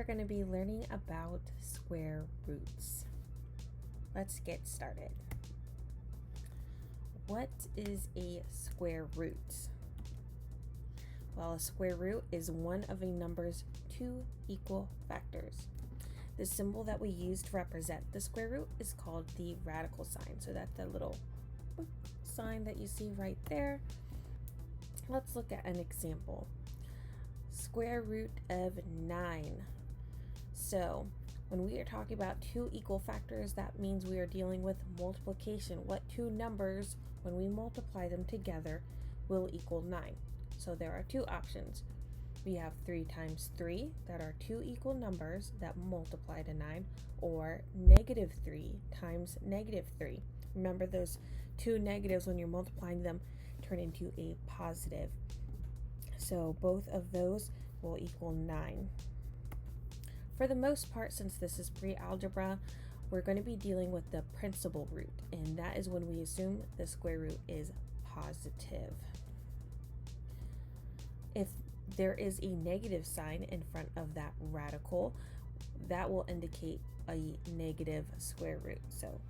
going to be learning about square roots. Let's get started. What is a square root? Well, a square root is one of a number's two equal factors. The symbol that we use to represent the square root is called the radical sign. So that's the little sign that you see right there. Let's look at an example. Square root of 9. So when we are talking about two equal factors, that means we are dealing with multiplication. What two numbers, when we multiply them together, will equal 9? So there are two options. We have 3 times 3, that are two equal numbers that multiply to 9, or negative 3 times negative 3. Remember, those two negatives, when you're multiplying them, turn into a positive. So both of those will equal 9. For the most part, since this is pre-algebra, we're going to be dealing with the principal root, and that is when we assume the square root is positive. If there is a negative sign in front of that radical, that will indicate a negative square root. So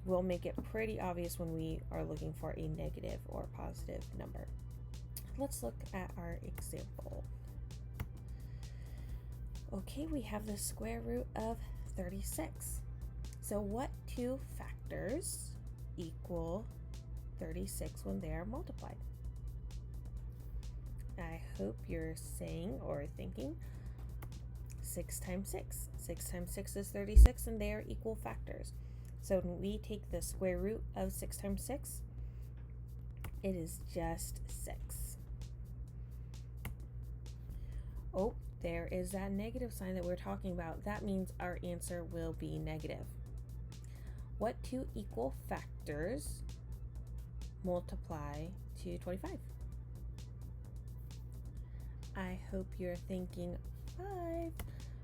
we'll make it pretty obvious when we are looking for a negative or positive number. Let's look at our example. Okay, we have the square root of 36. So what two factors equal 36 when they are multiplied? I hope you're saying or thinking 6 times 6. 6 times 6 is 36, and they are equal factors. So when we take the square root of 6 times 6, it is just 6. Oh, there is that negative sign that we're talking about. That means our answer will be negative. What two equal factors multiply to 25? I hope you're thinking 5.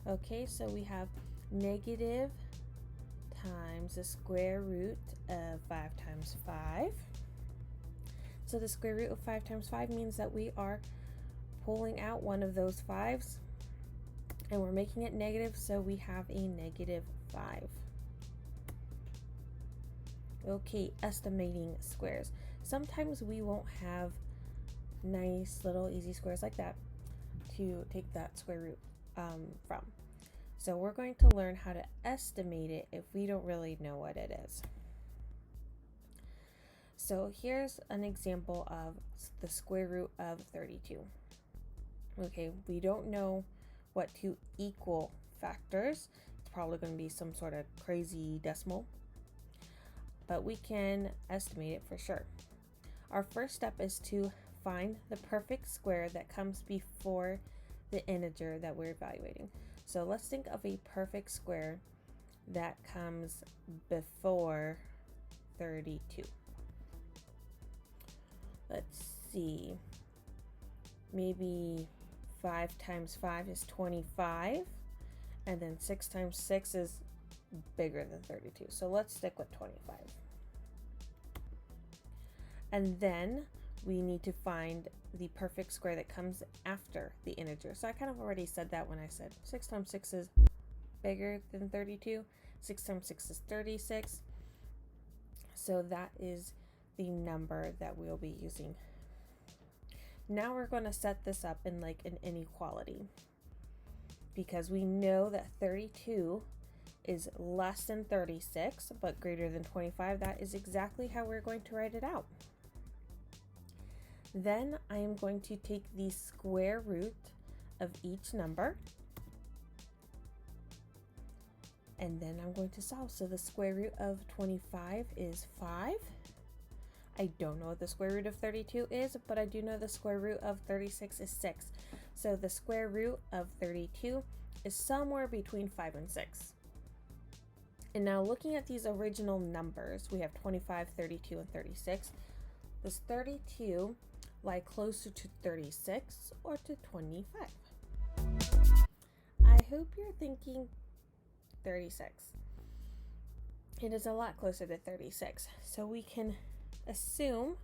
Okay, so we have negative times the square root of 5 times 5. So the square root of 5 times 5 means that we are pulling out one of those 5s and we're making it negative, so we have a negative 5. Okay, estimating squares. Sometimes we won't have nice little easy squares like that to take that square root from. So we're going to learn how to estimate it if we don't really know what it is. So here's an example of the square root of 32. Okay, we don't know what two equal factors. It's probably going to be some sort of crazy decimal, but we can estimate it for sure. Our first step is to find the perfect square that comes before the integer that we're evaluating. So let's think of a perfect square that comes before 32. Let's see, maybe 5 times 5 is 25, and then 6 times 6 is bigger than 32. So let's stick with 25. And then we need to find the perfect square that comes after the integer. So I kind of already said that when I said 6 times 6 is bigger than 32. 6 times 6 is 36. So that is the number that we'll be using. Now we're going to set this up in like an inequality, because we know that 32 is less than 36 but greater than 25. That is exactly how we're going to write it out. Then I am going to take the square root of each number, and then I'm going to solve. So the square root of 25 is 5. I don't know what the square root of 32 is, but I do know the square root of 36 is 6. So the square root of 32 is somewhere between 5 and 6. And now looking at these original numbers, we have 25, 32, and 36. Does 32 lie closer to 36 or to 25? I hope you're thinking 36. It is a lot closer to 36. So we can assume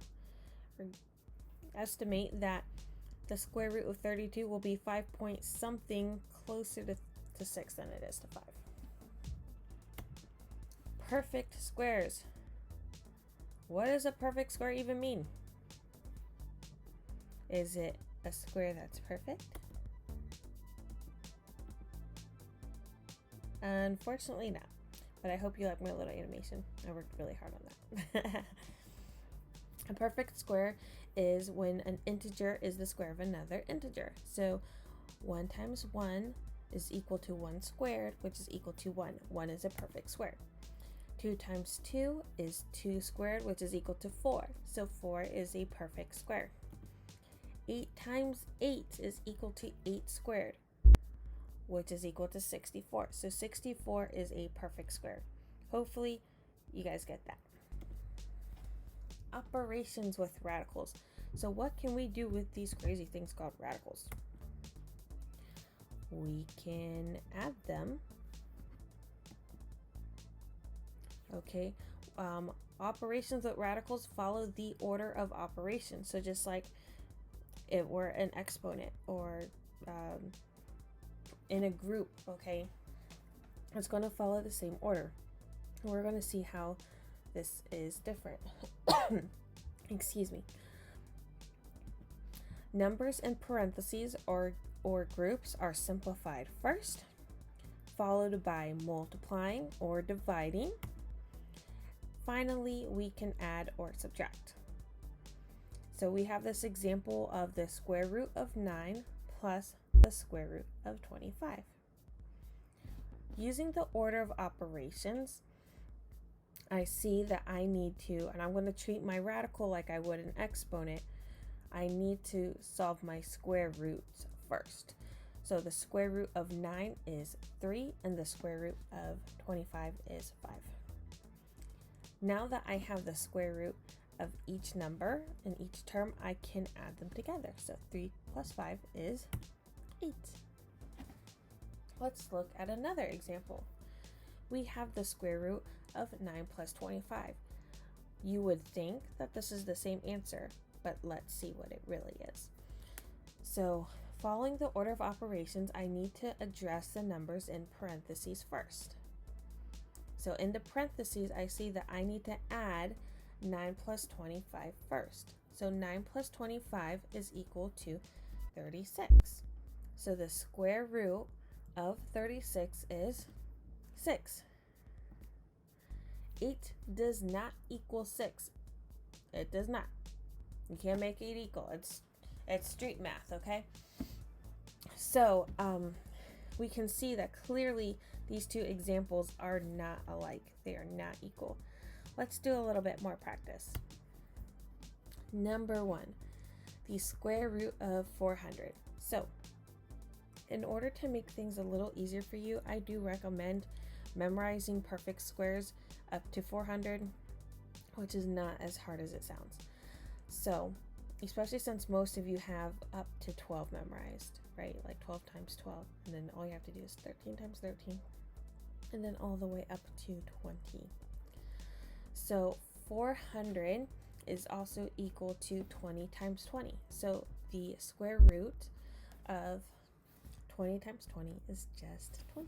or estimate that the square root of 32 will be 5 point something closer to to 6 than it is to 5. Perfect squares. What does a perfect square even mean? Is it a square that's perfect? Unfortunately not, but I hope you like my little animation. I worked really hard on that. A perfect square is when an integer is the square of another integer. So 1 times 1 is equal to 1 squared, which is equal to 1. 1 is a perfect square. 2 times 2 is 2 squared, which is equal to 4. So 4 is a perfect square. 8 times 8 is equal to 8 squared, which is equal to 64. So 64 is a perfect square. Hopefully you guys get that. Operations with radicals. So what can we do with these crazy things called radicals? We can add them. Okay, operations with radicals follow the order of operations. So just like it were an exponent or in a group, okay, it's going to follow the same order. We're going to see how this is different. Excuse me. Numbers in parentheses or groups are simplified first, followed by multiplying or dividing. Finally, we can add or subtract. So we have this example of the square root of 9 plus the square root of 25. Using the order of operations, I see that I need to, and I'm going to treat my radical like I would an exponent, I need to solve my square roots first. So the square root of 9 is 3 and the square root of 25 is 5. Now that I have the square root of each number in each term, I can add them together. So 3 plus 5 is 8. Let's look at another example. We have the square root of 9 plus 25. You would think that this is the same answer, but let's see what it really is. So following the order of operations, I need to address the numbers in parentheses first. So in the parentheses, I see that I need to add 9 plus 25 first. So 9 plus 25 is equal to 36. So the square root of 36 is 6. 8 does not equal 6. It does not. You can't make 8 equal. It's street math, okay? So we can see that clearly these two examples are not alike. They are not equal. Let's do a little bit more practice. Number 1, the square root of 400. So in order to make things a little easier for you, I do recommend memorizing perfect squares up to 400, which is not as hard as it sounds. So especially since most of you have up to 12 memorized, right? Like 12 times 12, and then all you have to do is 13 times 13, and then all the way up to 20. So 400 is also equal to 20 times 20. So the square root of 20 times 20 is just 20.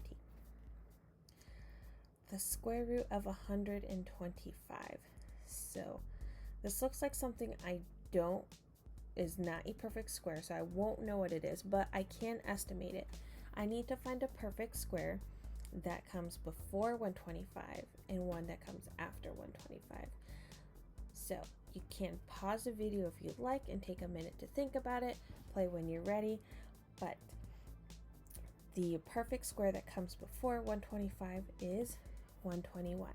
The square root of 125. So this looks like something is not a perfect square, so I won't know what it is, but I can estimate it. I need to find a perfect square that comes before 125 and one that comes after 125. So you can pause the video if you'd like and take a minute to think about it, play when you're ready, but the perfect square that comes before 125 is 121,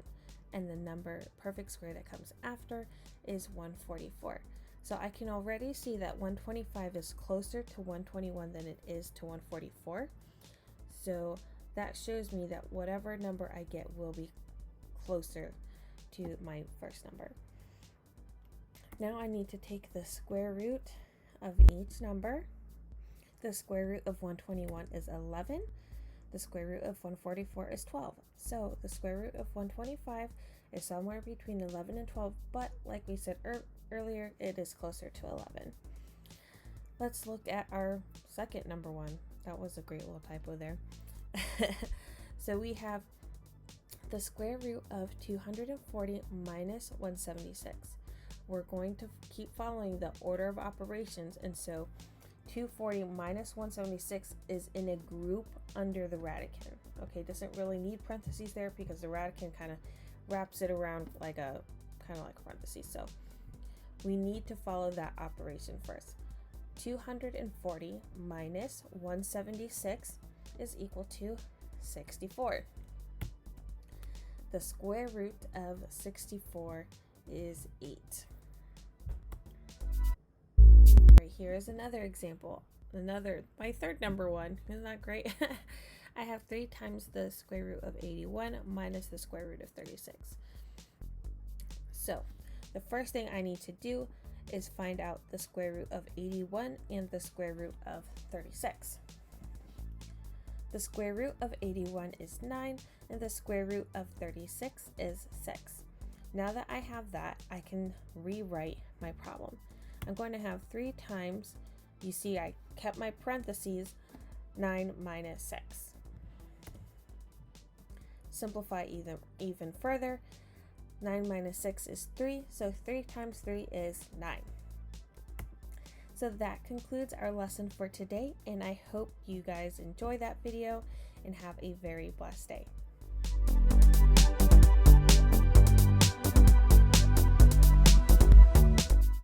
and the perfect square that comes after is 144. So I can already see that 125 is closer to 121 than it is to 144. So that shows me that whatever number I get will be closer to my first number. Now I need to take the square root of each number. The square root of 121 is 11. The square root of 144 is 12. So the square root of 125 is somewhere between 11 and 12, but like we said earlier, it is closer to 11. Let's look at our second number one. That was a great little typo there. So we have the square root of 240 minus 176. We're going to keep following the order of operations, and so 240 minus 176 is in a group under the radicand. Okay, doesn't really need parentheses there because the radicand kind of wraps it around like a parentheses. So we need to follow that operation first. 240 minus 176 is equal to 64. The square root of 64 is 8. Right, here is another example. My third number one. Isn't that great? I have 3 times the square root of 81 minus the square root of 36. So the first thing I need to do is find out the square root of 81 and the square root of 36. The square root of 81 is 9, and the square root of 36 is 6. Now that I have that, I can rewrite my problem. I'm going to have 3 times, you see I kept my parentheses, 9 minus 6. Simplify even further. 9 minus 6 is 3, so 3 times 3 is 9. So that concludes our lesson for today, and I hope you guys enjoy that video and have a very blessed day.